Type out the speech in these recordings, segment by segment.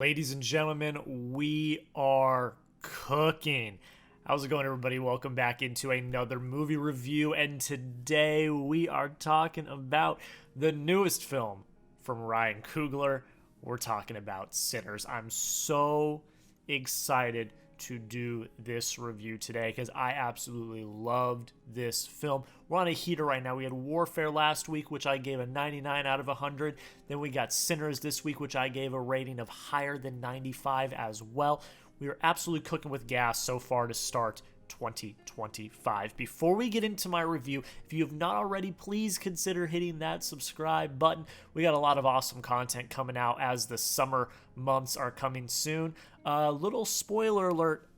Ladies and gentlemen, we are cooking. How's it going, everybody? Welcome back into another movie review, and today we are talking about the newest film from Ryan Coogler. We're talking about Sinners. I'm so excited to do this review today because I absolutely loved this film. We're on a heater right now. We had Warfare last week, which I gave a 99 out of 100. Then we got Sinners this week, which I gave a rating of higher than 95 as well. We are absolutely cooking with gas so far to start 2025. Before we get into my review, if you have not already, please consider hitting that subscribe button. We got a lot of awesome content coming out as the summer months are coming soon. Little spoiler alert,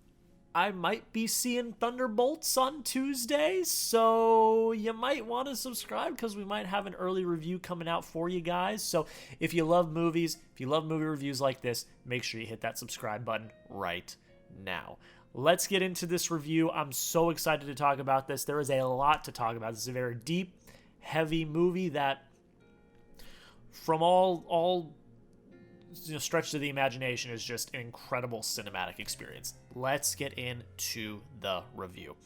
I might be seeing Thunderbolts on Tuesday, so you might want to subscribe because we might have an early review coming out for you guys. So if you love movies, if you love movie reviews like this, make sure you hit that subscribe button right now. Let's get into this review. I'm so excited to talk about this. There is a lot to talk about. This is a very deep, heavy movie that, from all stretch of the imagination, is just an incredible cinematic experience. Let's get into the review.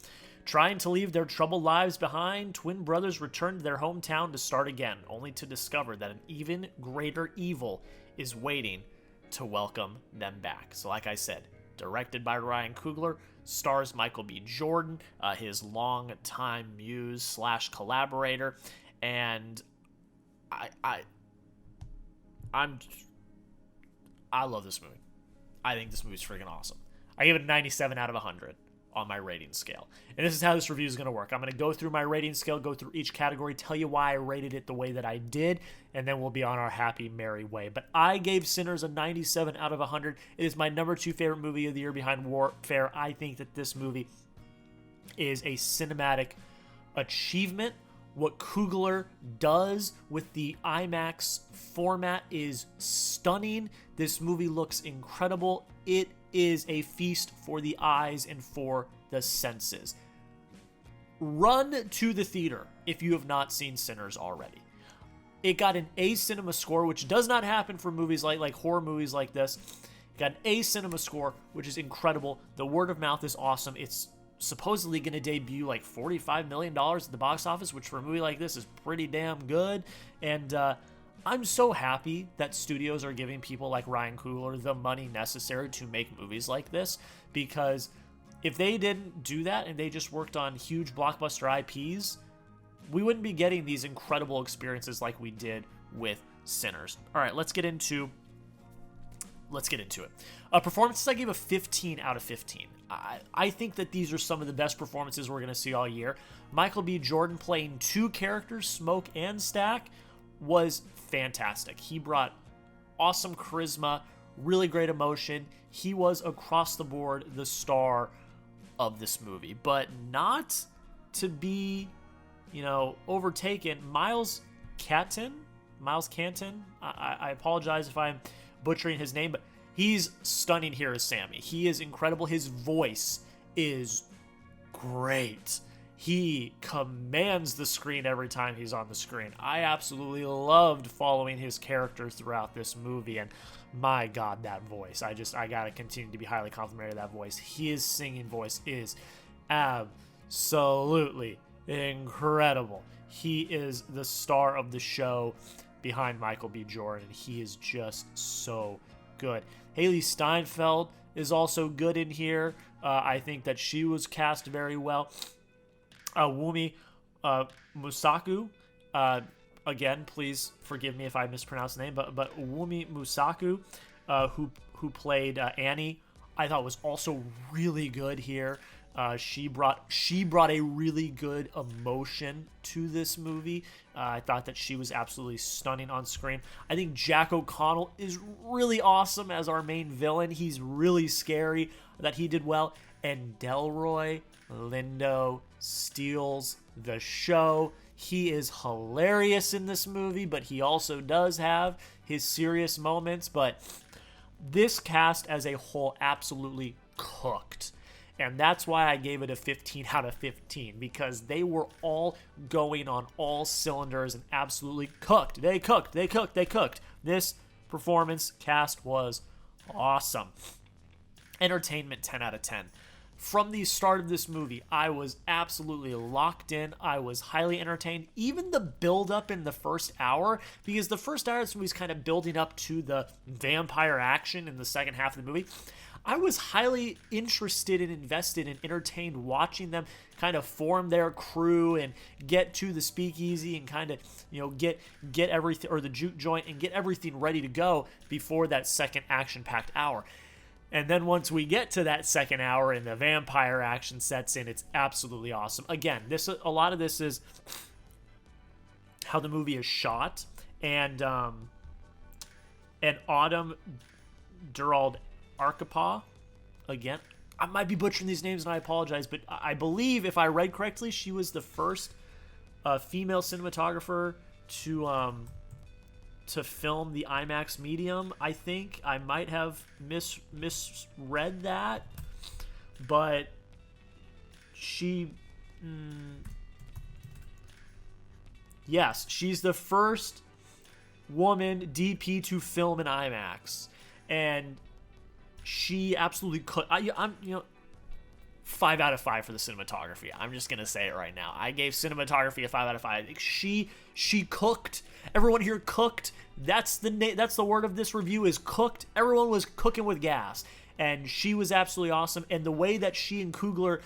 Trying to leave their troubled lives behind, twin brothers return to their hometown to start again, only to discover that an even greater evil is waiting to welcome them back. So like I said, directed by Ryan Coogler, stars Michael B. Jordan, his longtime muse slash collaborator, and I love this movie. I think this movie's freaking awesome. I give it a 97 out of 100 on my rating scale. And this is how this review is going to work. I'm going to go through my rating scale, go through each category, tell you why I rated it the way that I did, and then we'll be on our happy, merry way. But I gave Sinners a 97 out of 100. It is my number 2 favorite movie of the year behind Warfare. I think that this movie is a cinematic achievement. What Coogler does with the IMAX format is stunning. This movie looks incredible. It is a feast for the eyes and for the senses. Run to the theater if you have not seen Sinners already. It got an A Cinema score, which does not happen for movies like horror movies like this. It got an A Cinema score, which is incredible. The word of mouth is awesome. It's supposedly going to debut like $45 million at the box office, which for a movie like this is pretty damn good. And I'm so happy that studios are giving people like Ryan Coogler the money necessary to make movies like this, because if they didn't do that and they just worked on huge blockbuster IPs, we wouldn't be getting these incredible experiences like we did with Sinners. All right, let's get into it. Performances, I gave a 15 out of 15. I think that these are some of the best performances we're going to see all year. Michael B. Jordan playing two characters, Smoke and Stack, was fantastic. He brought awesome charisma, really great emotion. He was across the board the star of this movie, but not to be, overtaken. Miles Caton. I apologize if I'm butchering his name, but he's stunning here as Sammy. He is incredible. His voice is great. He commands the screen every time he's on the screen. I absolutely loved following his character throughout this movie, and my God, that voice. I gotta continue to be highly complimentary of that voice. His singing voice is absolutely incredible. He is the star of the show behind Michael B. Jordan. He is just so good. Hailee Steinfeld is also good in here. I think that she was cast very well. Wunmi Mosaku, again, please forgive me if I mispronounce the name, but Wunmi Mosaku, who played Annie, I thought was also really good here. She brought a really good emotion to this movie. I thought that she was absolutely stunning on screen. I think Jack O'Connell is really awesome as our main villain. He's really scary. That he did well. And Delroy Lindo steals the show. He is hilarious in this movie, but he also does have his serious moments. But this cast as a whole absolutely cooked. And that's why I gave it a 15 out of 15, because they were all going on all cylinders and absolutely cooked. They cooked. This performance cast was Awesome. Entertainment, 10 out of 10. From the start of this movie, I was absolutely locked in. I was highly entertained. Even the build-up in the first hour, because the first hour of this movie is kind of building up to the vampire action in the second half of the movie. I was highly interested and invested and entertained watching them kind of form their crew and get to the speakeasy and kind of, get everything, or the juke joint, and get everything ready to go before that second action-packed hour. And then once we get to that second hour and the vampire action sets in, it's absolutely awesome. Again, a lot of this is how the movie is shot, and Autumn Durald Arkapaw, again, I might be butchering these names and I apologize, but I believe, if I read correctly, she was the first female cinematographer to film the IMAX medium. I think I might have misread that, but yes, she's the first woman DP to film in IMAX, and she absolutely could. I'm 5 out of 5 for the cinematography. I'm just gonna say it right now. I gave cinematography a 5 out of 5. I think she cooked. Everyone here cooked. That's the word of this review, is cooked. Everyone was cooking with gas, and she was absolutely awesome. And the way that she and Coogler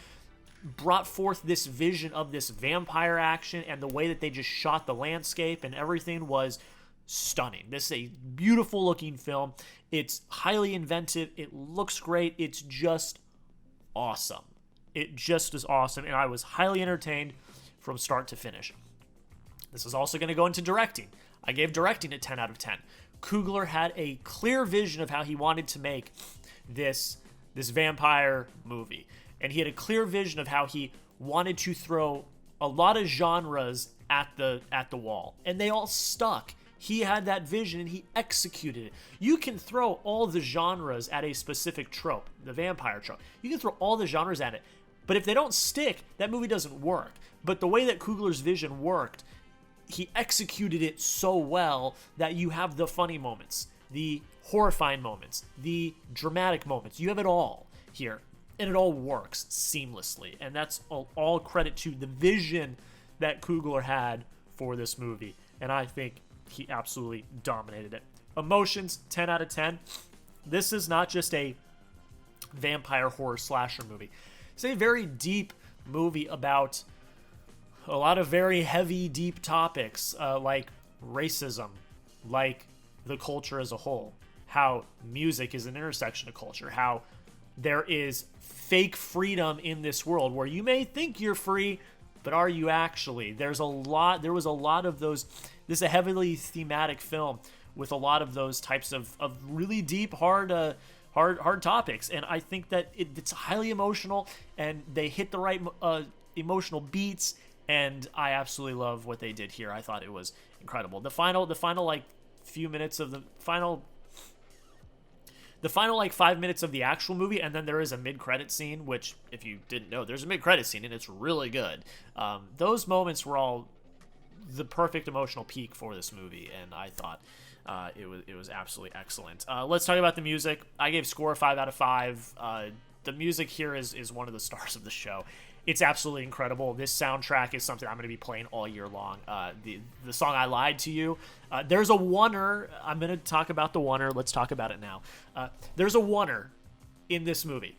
brought forth this vision of this vampire action, and the way that they just shot the landscape and everything, was stunning. This is a beautiful looking film. It's highly inventive. It looks great. It's just awesome. It just is awesome, and I was highly entertained from start to finish. This is also going to go into directing. I gave directing a 10 out of 10. Coogler had a clear vision of how he wanted to make this vampire movie, and he had a clear vision of how he wanted to throw a lot of genres at the wall, and they all stuck. He had that vision and he executed it. You can throw all the genres at a specific trope, the vampire trope. You can throw all the genres at it, but if they don't stick, that movie doesn't work. But the way that Coogler's vision worked, he executed it so well that you have the funny moments, the horrifying moments, the dramatic moments. You have it all here, and it all works seamlessly. And that's all credit to the vision that Coogler had for this movie. And I think he absolutely dominated it. Emotions, 10 out of 10. This is not just a vampire horror slasher movie. It's a very deep movie about a lot of very heavy, deep topics, like racism, like the culture as a whole, how music is an intersection of culture, how there is fake freedom in this world where you may think you're free, but are you actually? There was a lot of those. This is a heavily thematic film with a lot of those types of really deep, hard topics. And I think that it's highly emotional, and they hit the right emotional beats. And I absolutely love what they did here. I thought it was incredible. The final like few minutes of the final 5 minutes of the actual movie, and then there is a mid-credit scene, which, if you didn't know, there's a mid-credit scene, and it's really good. Those moments were all the perfect emotional peak for this movie, and I thought it was absolutely excellent. Let's talk about the music. I gave score a 5 out of 5. The music here is one of the stars of the show. It's absolutely incredible. This soundtrack is something I'm going to be playing all year long. The song "I Lied to You," there's a oneer. I'm going to talk about the oneer. Let's talk about it now. There's a oneer in this movie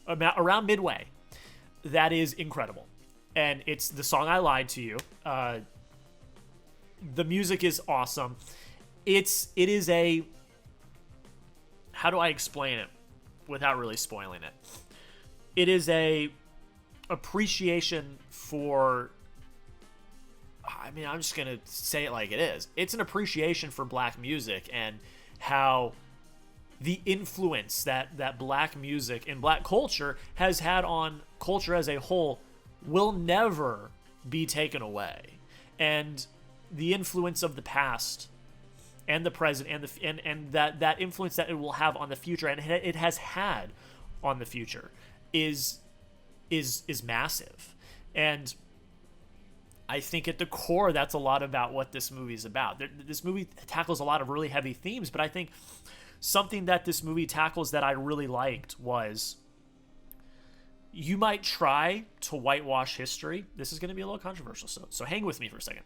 around midway that is incredible, and it's the song "I Lied to You." The music is awesome. It is a, how do I explain it without really spoiling it? It is a appreciation for, I'm just gonna say it like it is. It's an appreciation for black music and how the influence that black music and black culture has had on culture as a whole will never be taken away. And the influence of the past and the present and that influence that it will have on the future, and it has had on the future, is massive. And I think at the core, that's a lot about what this movie is about. This movie tackles a lot of really heavy themes, but I think something that this movie tackles that I really liked was, you might try to whitewash history. This is going to be a little controversial, so hang with me for a second.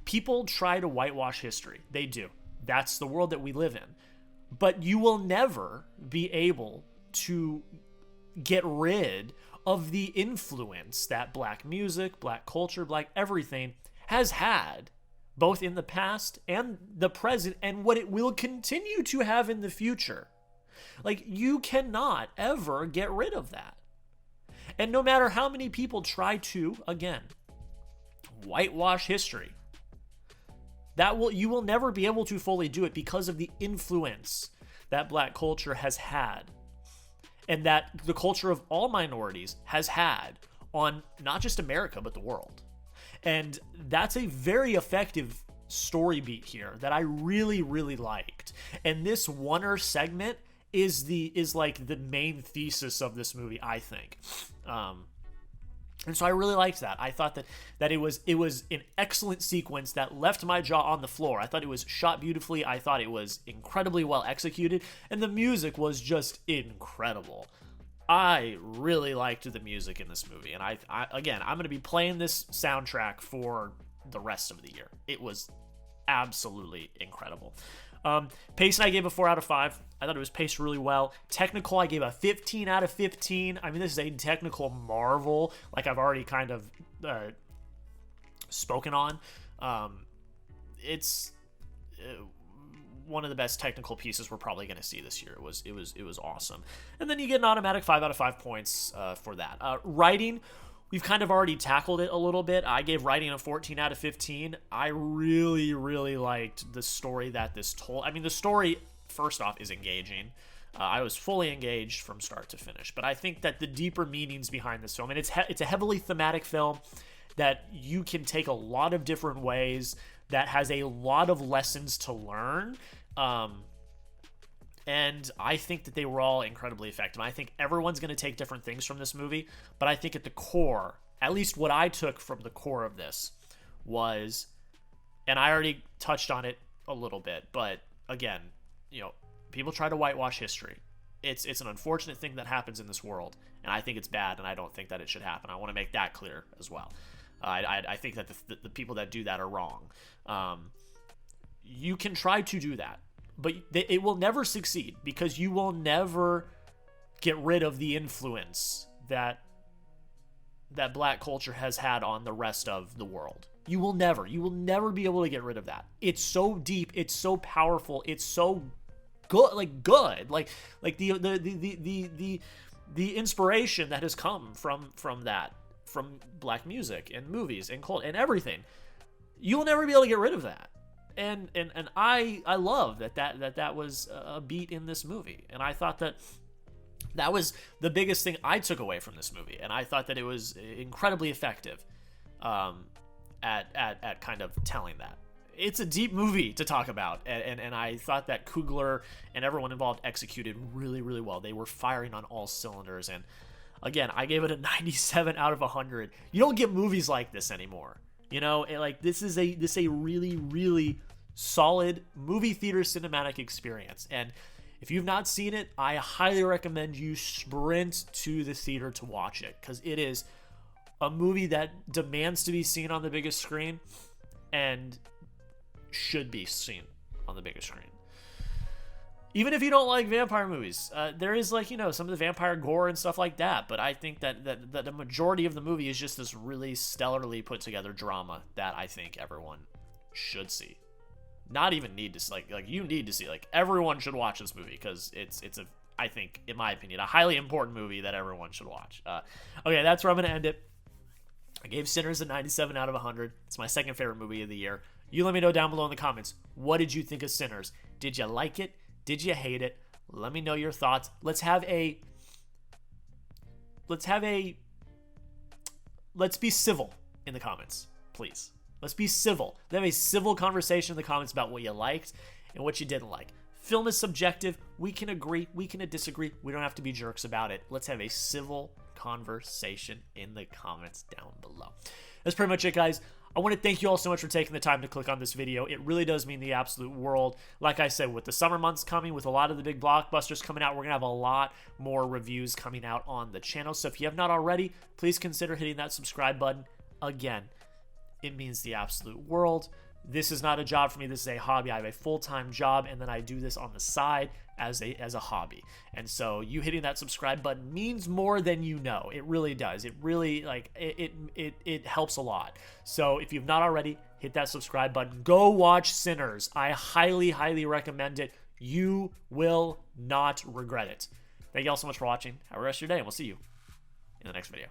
People try to whitewash history. They do. That's the world that we live in. But you will never be able to get rid of the influence that black music, black culture, black everything has had, both in the past and the present, and what it will continue to have in the future. Like, you cannot ever get rid of that. And no matter how many people try to, again, whitewash history, you will never be able to fully do it because of the influence that black culture has had, and that the culture of all minorities has had on not just America, but the world. And that's a very effective story beat here that I really, really liked. And this oneer segment is like the main thesis of this movie, I think. And so I really liked that. I thought that it was an excellent sequence that left my jaw on the floor. I thought it was shot beautifully. I thought it was incredibly well executed, and the music was just incredible. I really liked the music in this movie, and I again, I'm going to be playing this soundtrack for the rest of the year. It was absolutely incredible. Pacing, I gave a 4 out of 5. I thought it was paced really well. Technical, I gave a 15 out of 15. I mean, this is a technical marvel, like I've already kind of spoken on. It's one of the best technical pieces we're probably going to see this year. It was awesome. And then you get an automatic 5 out of 5 points for that. Writing, we've kind of already tackled it a little bit. I gave writing a 14 out of 15. I really, really liked the story that this told. I mean, the story, first off, is engaging. I was fully engaged from start to finish. But I think that the deeper meanings behind this film, and it's a heavily thematic film that you can take a lot of different ways, that has a lot of lessons to learn. And I think that they were all incredibly effective. I think everyone's going to take different things from this movie, but I think at the core, at least what I took from the core of this was, and I already touched on it a little bit, but again, people try to whitewash history. It's an unfortunate thing that happens in this world, and I think it's bad, and I don't think that it should happen. I want to make that clear as well. I think that the people that do that are wrong. You can try to do that, but it will never succeed, because you will never get rid of the influence that black culture has had on the rest of the world. You will never be able to get rid of that. It's so deep, it's so powerful, it's so good, like the inspiration that has come from that, from black music and movies and culture and everything. You will never be able to get rid of that. And I love that was a beat in this movie. And I thought that was the biggest thing I took away from this movie. And I thought that it was incredibly effective at kind of telling that. It's a deep movie to talk about. And I thought that Coogler and everyone involved executed really, really well. They were firing on all cylinders. And again, I gave it a 97 out of 100. You don't get movies like this anymore. This is a really, really solid movie theater cinematic experience. And if you've not seen it, I highly recommend you sprint to the theater to watch it, because it is a movie that demands to be seen on the biggest screen and should be seen on the biggest screen. Even if you don't like vampire movies, there is some of the vampire gore and stuff like that. But I think that the majority of the movie is just this really stellarly put together drama that I think everyone should see. Not even need to see, you need to see. Everyone should watch this movie, because it's I think, in my opinion, a highly important movie that everyone should watch. Okay, that's where I'm going to end it. I gave Sinners a 97 out of 100. It's my second favorite movie of the year. You let me know down below in the comments. What did you think of Sinners? Did you like it? Did you hate it? Let me know your thoughts. Let's be civil in the comments, please. Let's be civil. Let's have a civil conversation in the comments about what you liked and what you didn't like. Film is subjective. We can agree. We can disagree. We don't have to be jerks about it. Let's have a civil conversation in the comments down below. That's pretty much it, guys. I want to thank you all so much for taking the time to click on this video. It really does mean the absolute world. Like I said, with the summer months coming, with a lot of the big blockbusters coming out, we're going to have a lot more reviews coming out on the channel. So if you have not already, please consider hitting that subscribe button. Again, it means the absolute world. This is not a job for me. This is a hobby. I have a full-time job, and then I do this on the side as a hobby. And so you hitting that subscribe button means more than you know. It really does. It really, like, it helps a lot. So if you've not already, hit that subscribe button. Go watch Sinners. I highly, highly recommend it. You will not regret it. Thank you all so much for watching. Have a rest of your day, and we'll see you in the next video.